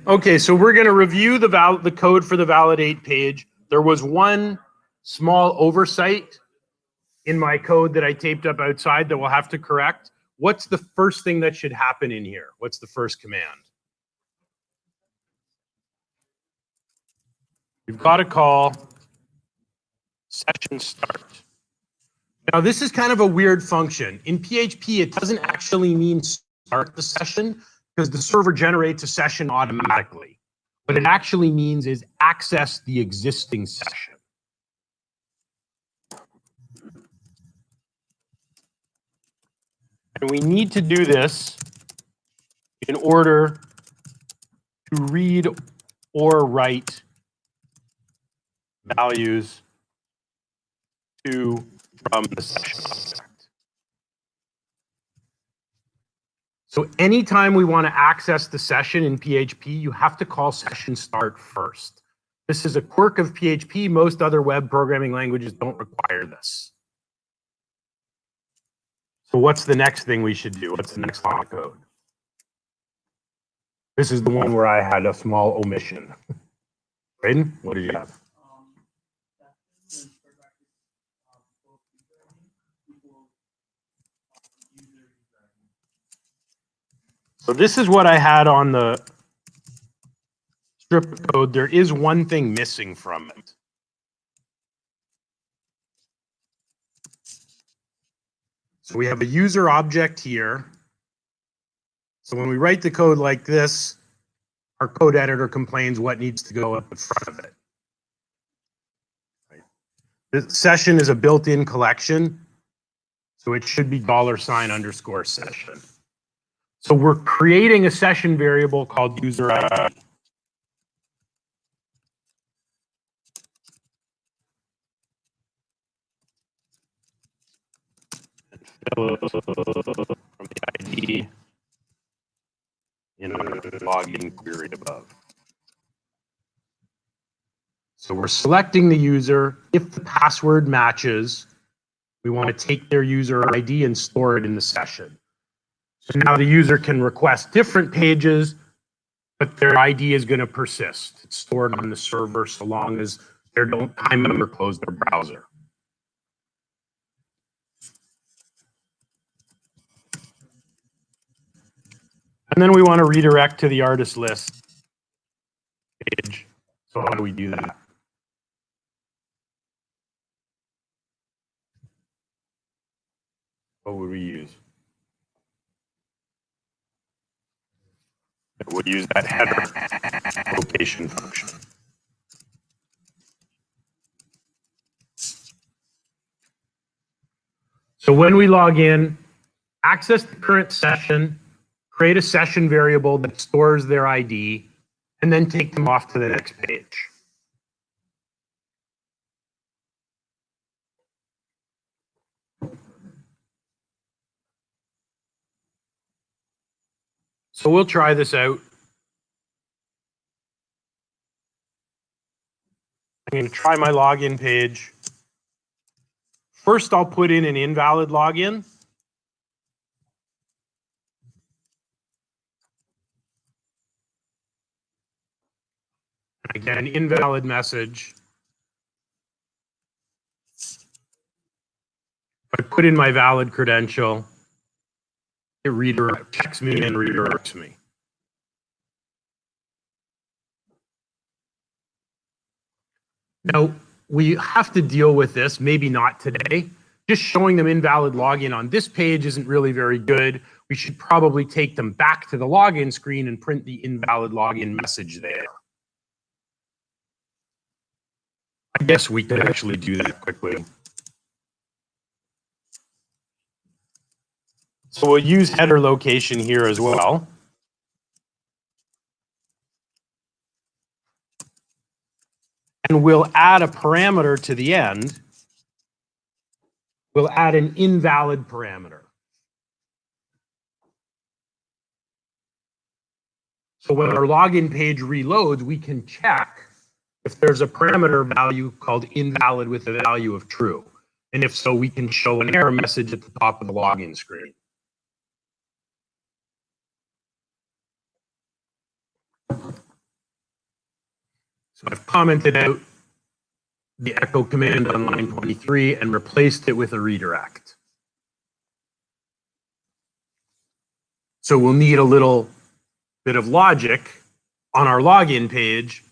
Okay, so we're going to review the code for the validate page. There was one small oversight in my code that I taped up outside that we'll have to correct. What's the first thing that should happen in here? What's the first command? You've got to call session start. Now, this is kind of a weird function. In PHP, it doesn't actually mean start the session because the server generates a session automatically. What it actually means is access the existing session. And we need to do this in order to read or write values to from the session. So anytime we want to access the session in PHP, you have to call session start first. This is a quirk of PHP. Most other web programming languages don't require this. So what's the next thing we should do? What's the next line of code? This is the one where I had a small omission. Braden, what did you have? So this is what I had on the strip code. There is one thing missing from it. So we have a user object here. So when we write the code like this, our code editor complains what needs to go up in front of it. Right. The session is a built-in collection, so it should be $_session. So we're creating a session variable called user ID. From the ID in our login query above. So we're selecting the user. If the password matches, we want to take their user ID and store it in the session. So now the user can request different pages, but their ID is going to persist. It's stored on the server so long as they don't time out or close their browser. And then we want to redirect to the artist list page. So how do we do that? What would we use? It would use that header location function. So when we log in, access the current session, create a session variable that stores their ID, and then take them off to the next page. So we'll try this out. I'm going to try my login page. First, I'll put in an invalid login. I get an invalid message. I put in my valid credential. It checks me and redirects me. Now, we have to deal with this, maybe not today. Just showing them invalid login on this page isn't really very good. We should probably take them back to the login screen and print the invalid login message there. I guess we could actually do that quickly. So we'll use header location here as well. And we'll add a parameter to the end. We'll add an invalid parameter. So when our login page reloads, we can check if there's a parameter value called invalid with a value of true. And if so, we can show an error message at the top of the login screen. So I've commented out the echo command on line 23 and replaced it with a redirect. So we'll need a little bit of logic on our login page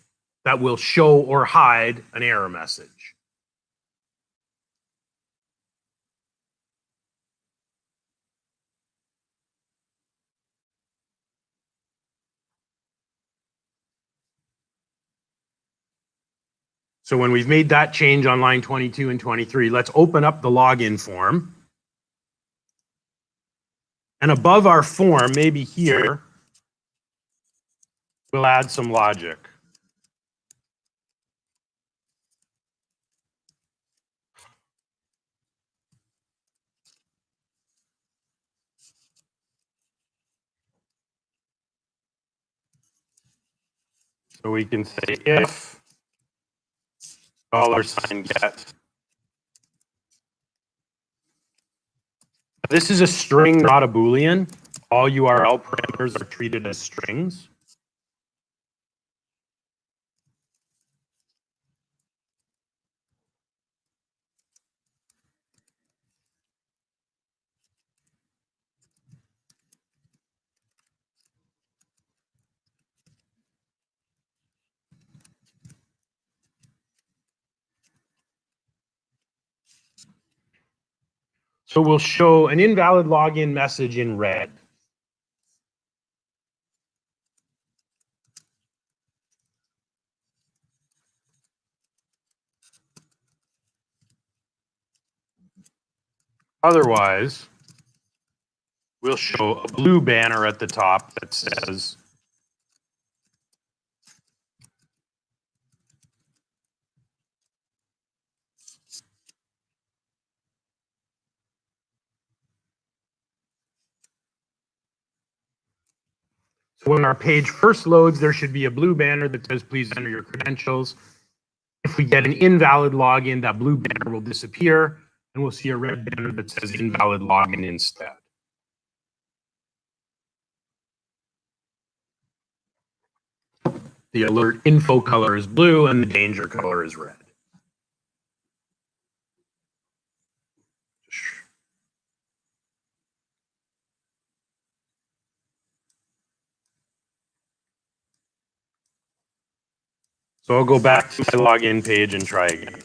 that will show or hide an error message. So when we've made that change on line 22 and 23, let's open up the login form. And above our form, maybe here, we'll add some logic. So we can say if $get. This is a string, not a Boolean. All URL parameters are treated as strings. So we'll show an invalid login message in red. Otherwise, we'll show a blue banner at the top that says so when our page first loads, there should be a blue banner that says, please enter your credentials. If we get an invalid login, that blue banner will disappear, and we'll see a red banner that says invalid login instead. The alert info color is blue, and the danger color is red. So I'll go back to my login page and try again.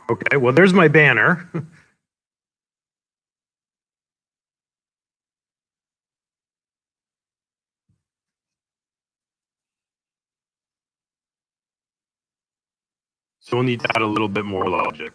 Okay, well, there's my banner. So we'll need to add a little bit more logic.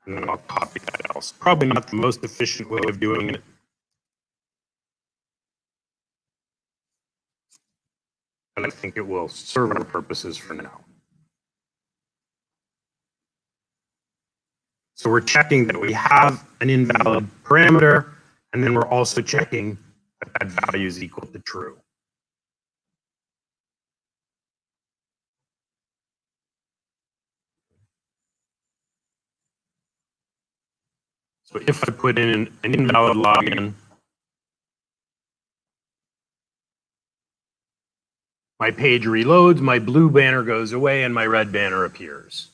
And then I'll copy that else. Probably not the most efficient way of doing it. But I think it will serve our purposes for now. So we're checking that we have an invalid parameter, and then we're also checking that that value is equal to true. So if I put in an invalid login, my page reloads, my blue banner goes away, and my red banner appears.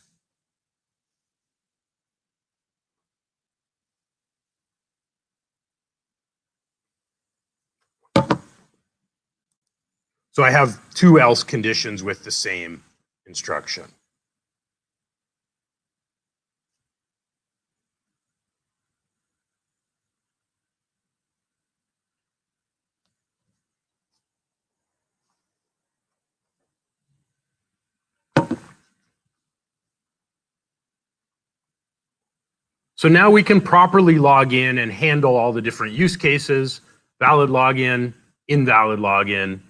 So I have two else conditions with the same instruction. So now we can properly log in and handle all the different use cases, valid login, invalid login,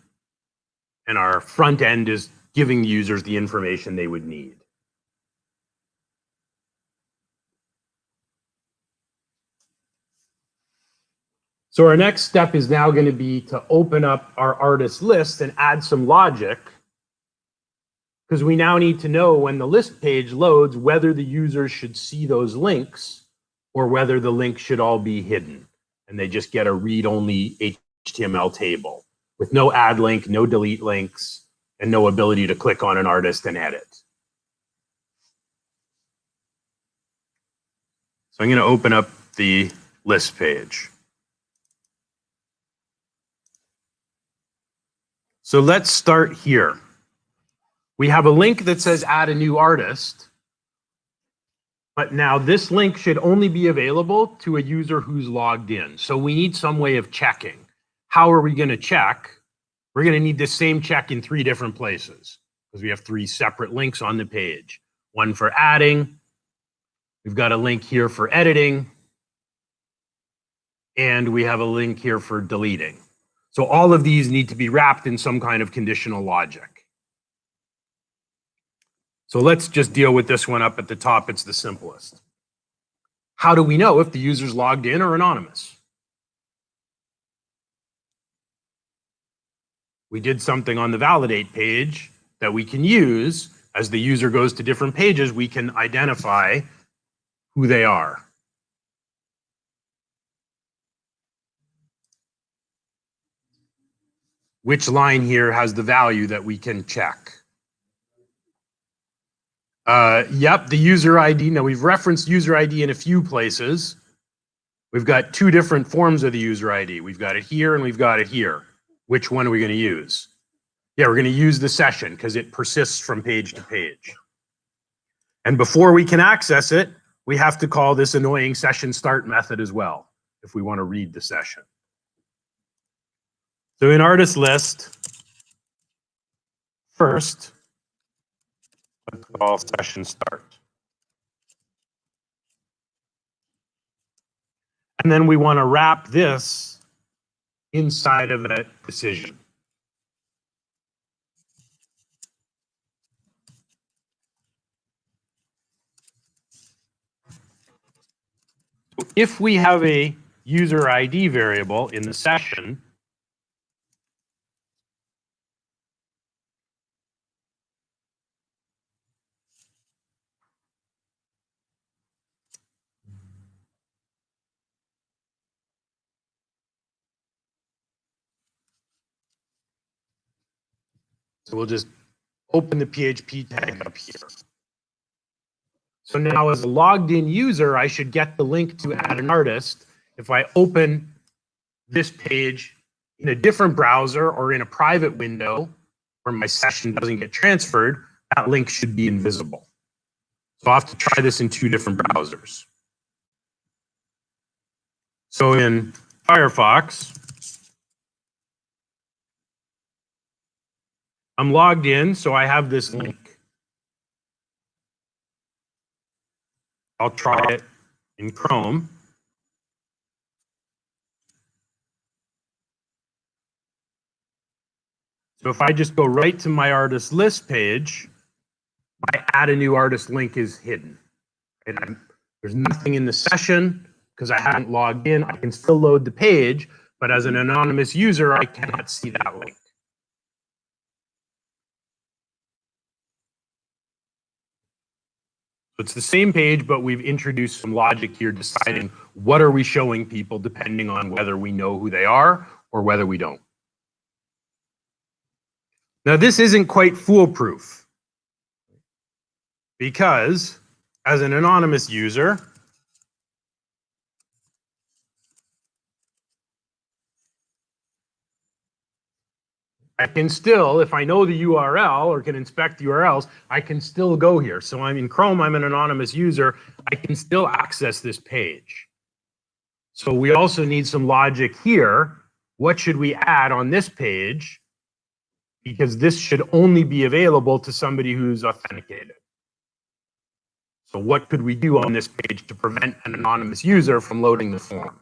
and our front end is giving users the information they would need. So our next step is now going to be to open up our artist list and add some logic, because we now need to know when the list page loads whether the users should see those links or whether the link should all be hidden and they just get a read-only HTML table with no add link, no delete links, and no ability to click on an artist and edit. So I'm going to open up the list page. So let's start here. We have a link that says add a new artist, but now this link should only be available to a user who's logged in. So we need some way of checking. How are we going to check? We're going to need the same check in 3 different places because we have 3 separate links on the page. One for adding, we've got a link here for editing, and we have a link here for deleting. So all of these need to be wrapped in some kind of conditional logic. So let's just deal with this one up at the top. It's the simplest. How do we know if the user's logged in or anonymous? We did something on the validate page that we can use. As the user goes to different pages, we can identify who they are. Which line here has the value that we can check? Yep, the user ID. Now we've referenced user ID in a few places. We've got 2 different forms of the user ID. We've got it here and we've got it here. Which one are we going to use? Yeah, we're going to use the session because it persists from page to page. And before we can access it, we have to call this annoying session start method as well if we want to read the session. So in artist list, first, let's call session start. And then we want to wrap this inside of a decision. So if we have a user ID variable in the session, so we'll just open the PHP tag up here. So now as a logged in user, I should get the link to add an artist. If I open this page in a different browser or in a private window where my session doesn't get transferred, that link should be invisible. So I'll have to try this in 2 different browsers. So in Firefox, I'm logged in, so I have this link. I'll try it in Chrome. So if I just go right to my artist list page, my add a new artist link is hidden. And there's nothing in the session because I haven't logged in. I can still load the page, but as an anonymous user, I cannot see that link. So it's the same page, but we've introduced some logic here deciding what are we showing people depending on whether we know who they are or whether we don't. Now this isn't quite foolproof because as an anonymous user, I can still, if I know the URL or can inspect URLs, I can still go here. So I'm in Chrome, I'm an anonymous user, I can still access this page. So we also need some logic here. What should we add on this page? Because this should only be available to somebody who's authenticated. So what could we do on this page to prevent an anonymous user from loading the form?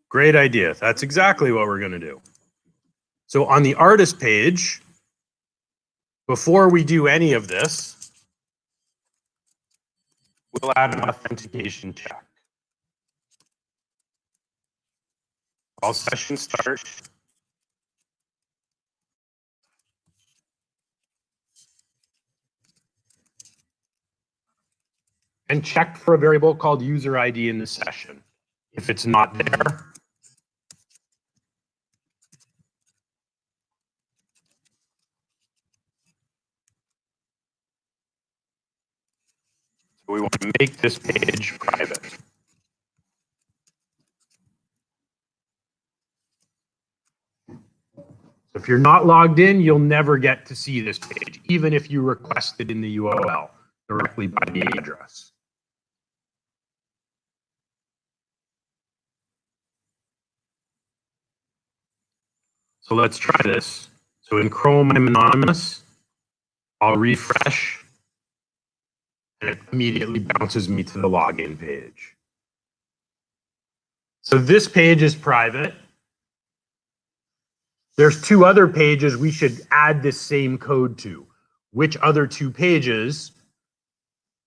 Great idea. That's exactly what we're going to do. So on the artist page, before we do any of this, we'll add an authentication check. All sessions start. And check for a variable called user ID in the session. If it's not there, we want to make this page private. So if you're not logged in, you'll never get to see this page, even if you request it in the URL directly by the address. So let's try this. So in Chrome, I'm anonymous. I'll refresh, and it immediately bounces me to the login page. So this page is private. There's two other pages we should add this same code to. Which other two pages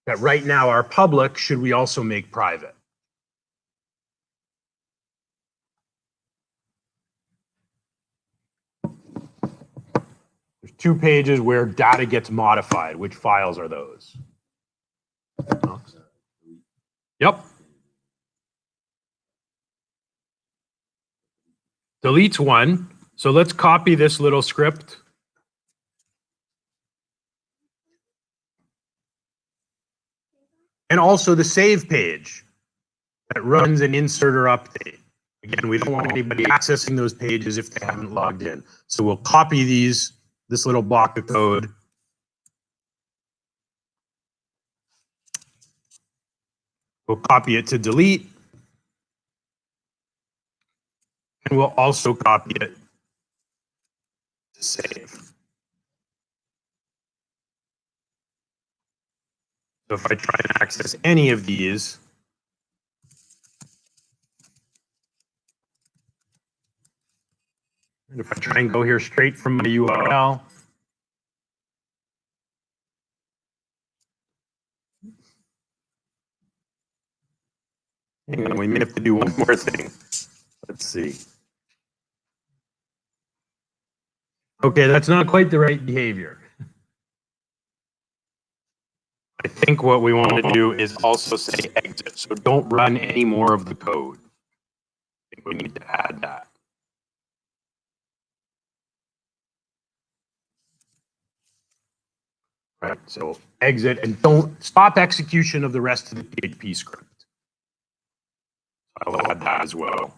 that right now are public should we also make private? There's two pages where data gets modified. Which files are those? Yep. Deletes one. So let's copy this little script. And also the save page that runs an insert or update. Again, we don't want anybody accessing those pages if they haven't logged in. So we'll copy this little block of code. We'll copy it to delete. And we'll also copy it to save. So if I try and access any of these, and if I try and go here straight from my URL, and we may have to do one more thing. Let's see. Okay, that's not quite the right behavior. I think what we want to do is also say exit. So don't run any more of the code. I think we need to add that. Right, so exit and don't stop execution of the rest of the PHP script. I'll add that as well.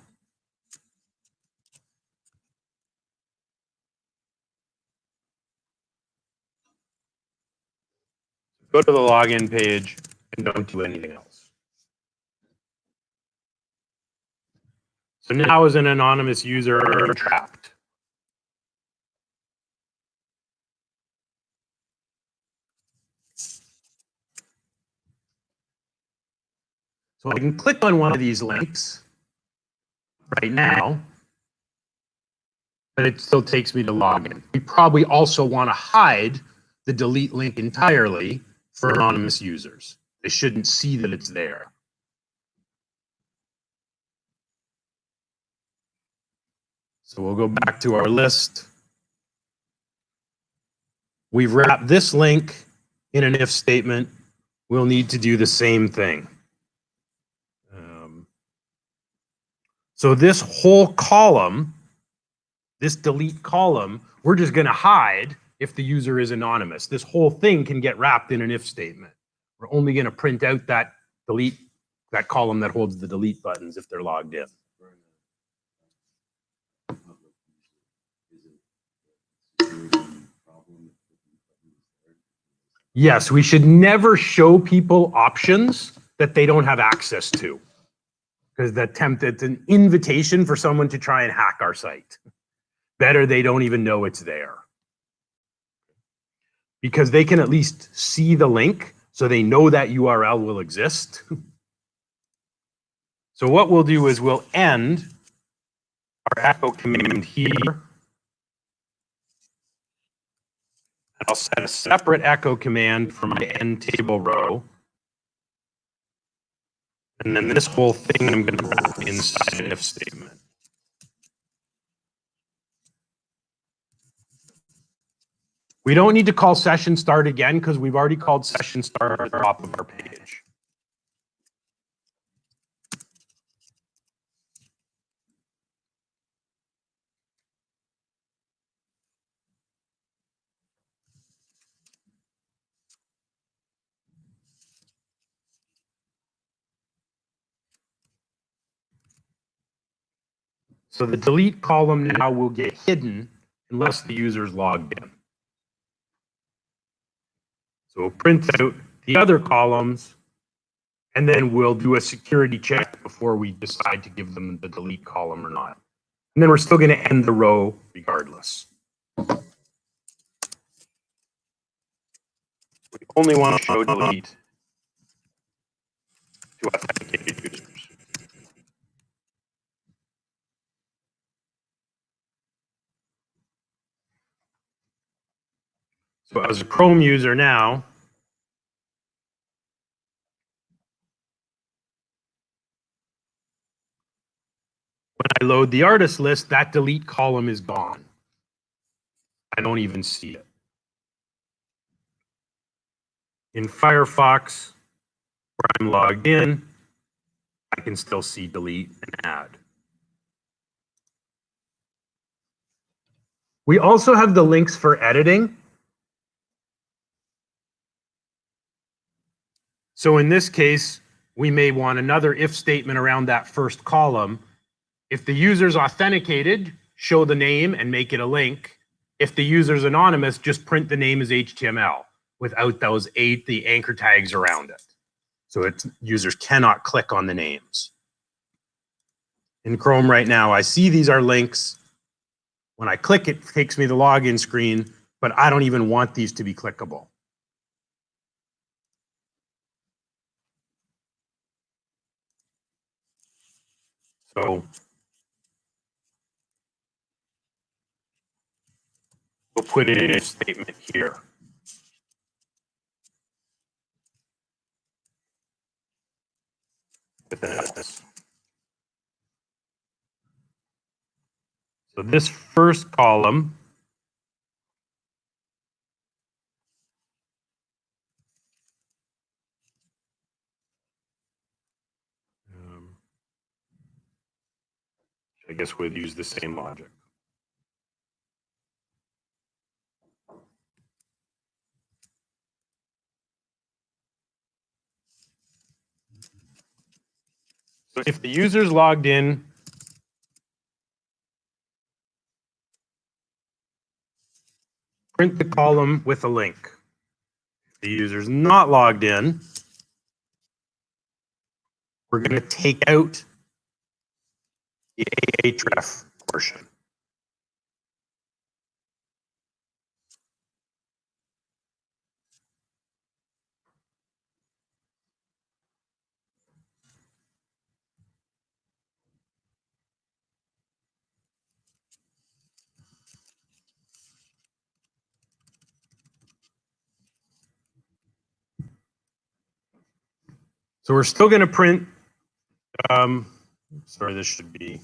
Go to the login page and don't do anything else. So now as an anonymous user, we're trapped. So I can click on one of these links right now, but it still takes me to login. We probably also want to hide the delete link entirely for anonymous users. They shouldn't see that it's there. So we'll go back to our list. We've wrapped this link in an if statement. We'll need to do the same thing. So this whole column, this delete column, we're just going to hide if the user is anonymous. This whole thing can get wrapped in an if statement. We're only going to print out that delete, that column that holds the delete buttons if they're logged in. Yes, we should never show people options that they don't have access to. Because it's an invitation for someone to try and hack our site. Better they don't even know it's there. Because they can at least see the link, so they know that URL will exist. So what we'll do is we'll end our echo command here. And I'll set a separate echo command for my end table row. And then this whole thing I'm going to wrap inside an if statement. We don't need to call session start again because we've already called session start at the top of our page. So the delete column now will get hidden unless the user's logged in. So we'll print out the other columns, and then we'll do a security check before we decide to give them the delete column or not. And then we're still going to end the row regardless. We only want to show delete to authenticated users. So as a Chrome user now, when I load the artist list, that delete column is gone. I don't even see it. In Firefox, where I'm logged in, I can still see delete and add. We also have the links for editing. So in this case, we may want another if statement around that first column. If the user's authenticated, show the name and make it a link. If the user's anonymous, just print the name as HTML without those the anchor tags around it. So users cannot click on the names. In Chrome right now, I see these are links. When I click, it takes me to the login screen, but I don't even want these to be clickable. So we'll put it in a statement here. With this. So this first column I guess we'd use the same logic. So if the user's logged in, print the column with a link. If the user's not logged in, we're going to take out the href portion. So we're still going to print, sorry, this should be,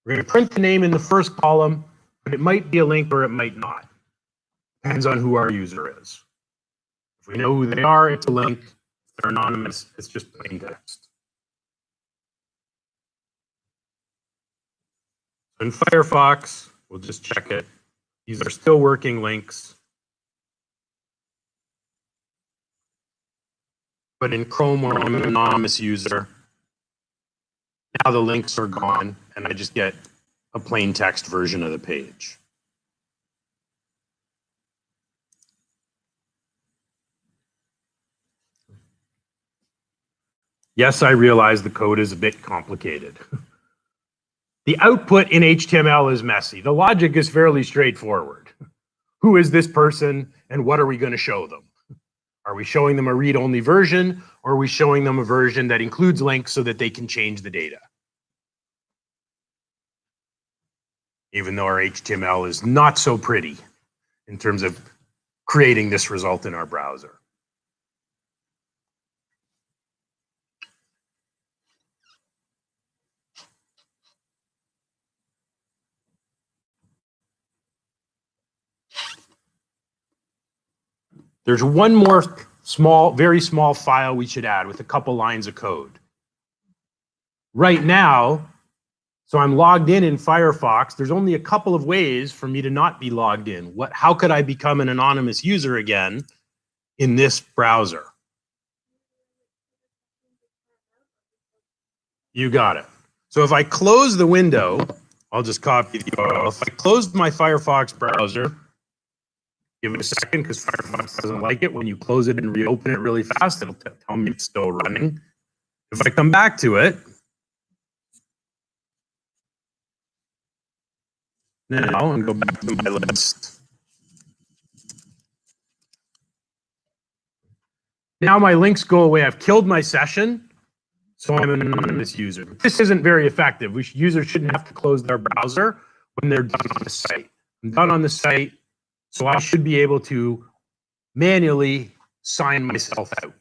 we're going to print the name in the first column, but it might be a link or it might not. Depends on who our user is. If we know who they are, it's a link. If they're anonymous, it's just plain text. In Firefox, we'll just check it. These are still working links. But in Chrome, where I'm an anonymous user, now the links are gone, and I just get a plain text version of the page. Yes, I realize the code is a bit complicated. The output in HTML is messy. The logic is fairly straightforward. Who is this person, and what are we going to show them? Are we showing them a read-only version, or are we showing them a version that includes links so that they can change the data? even though our HTML is not so pretty in terms of creating this result in our browser. There's one more small, very small file we should add with a couple lines of code. Right now, so I'm logged in Firefox. There's only a couple of ways for me to not be logged in. How could I become an anonymous user again in this browser? You got it. So if I close the window, I'll just copy the URL. If I close my Firefox browser, give it a second because Firefox doesn't like it when you close it and reopen it really fast. It'll tell me it's still running. If I come back to it, now and go back to my list. Now my links go away. I've killed my session, so I'm an anonymous user. This isn't very effective. Users shouldn't have to close their browser when they're done on the site. I'm done on the site, so I should be able to manually sign myself out.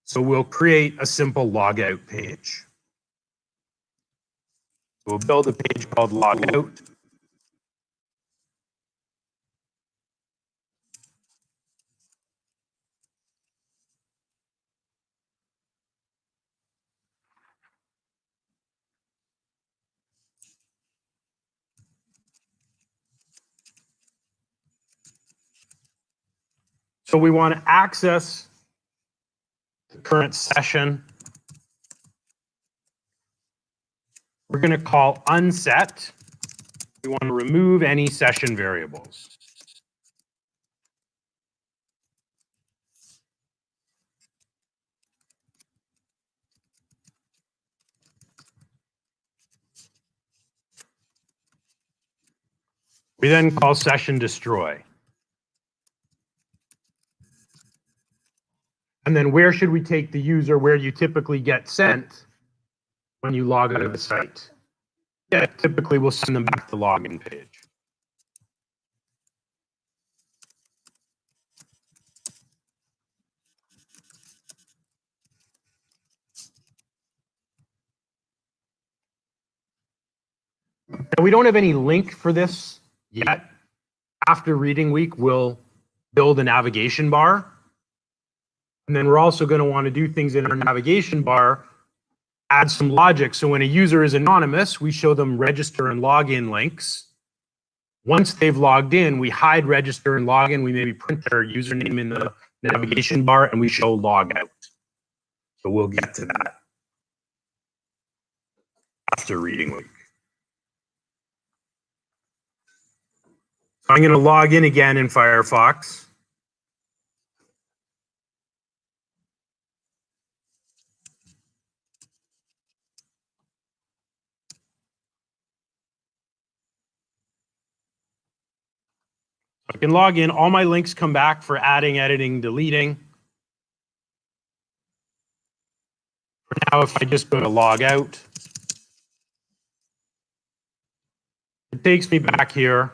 So we'll create a simple logout page. We'll build a page called logout. So we want to access the current session. We're going to call unset. We want to remove any session variables. We then call session destroy. And then where should we take the user where you typically get sent when you log out of the site? Yeah, typically we'll send them back to the login page. Now, we don't have any link for this yet. After reading week, we'll build a navigation bar. And then we're also going to want to do things in our navigation bar, add some logic. So when a user is anonymous, we show them register and login links. Once they've logged in, we hide register and login. We maybe print their username in the navigation bar and we show logout. So we'll get to that after reading week. So I'm going to log in again in Firefox. I can log in. All my links come back for adding, editing, deleting. For now, if I just go to log out, it takes me back here.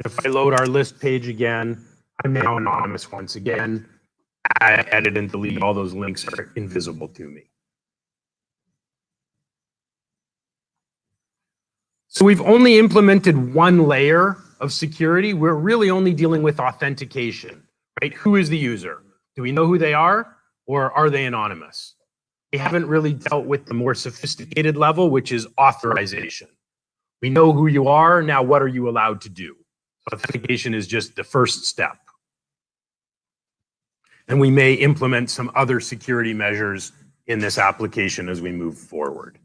If I load our list page again, I'm now anonymous once again. Add, edit, and delete. All those links are invisible to me. So we've only implemented one layer of security. We're really only dealing with authentication, right? Who is the user? Do we know who they are, or are they anonymous? We haven't really dealt with the more sophisticated level, which is authorization. We know who you are. Now, what are you allowed to do? Authentication is just the first step. And we may implement some other security measures in this application as we move forward.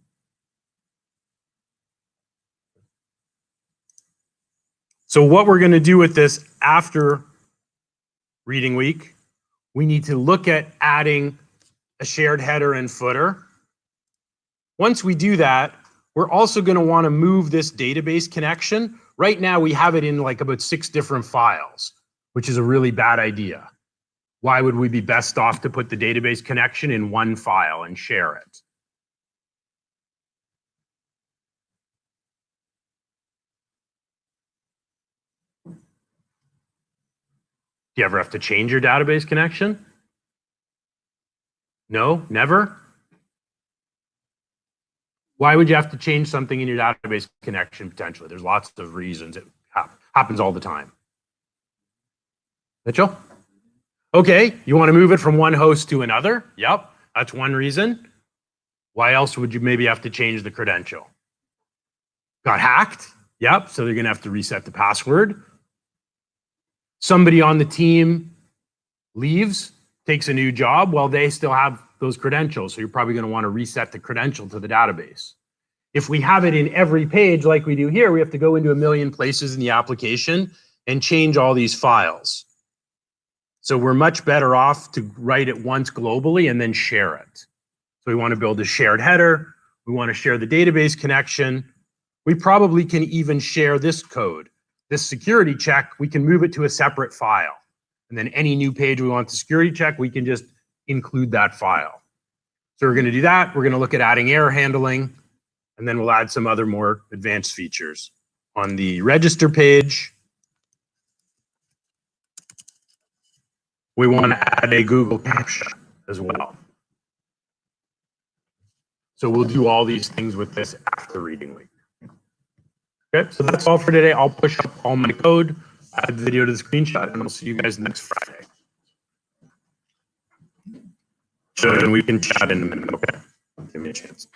So what we're going to do with this after reading week, we need to look at adding a shared header and footer. Once we do that, we're also going to want to move this database connection. Right now, we have it in like about 6 different files, which is a really bad idea. Why would we be best off to put the database connection in one file and share it? Do you ever have to change your database connection? No, never? Why would you have to change something in your database connection potentially? There's lots of reasons. It happens all the time. Mitchell? Okay, you want to move it from one host to another? Yep, that's one reason. Why else would you maybe have to change the credential? Got hacked? Yep, so they're going to have to reset the password. Somebody on the team leaves, takes a new job, well, they still have those credentials, so you're probably going to want to reset the credential to the database. If we have it in every page like we do here, we have to go into a million places in the application and change all these files. So we're much better off to write it once globally and then share it. So we want to build a shared header. We want to share the database connection. We probably can even share this code. This security check, we can move it to a separate file. And then any new page we want to security check, we can just include that file. So we're going to do that. We're going to look at adding error handling, and then we'll add some other more advanced features. On the register page, we want to add a Google CAPTCHA as well. So we'll do all these things with this after reading week. Okay, so that's all for today. I'll push up all my code, add the video to the screenshot, and I'll see you guys next Friday. So we can chat in a minute, okay? Give me a chance.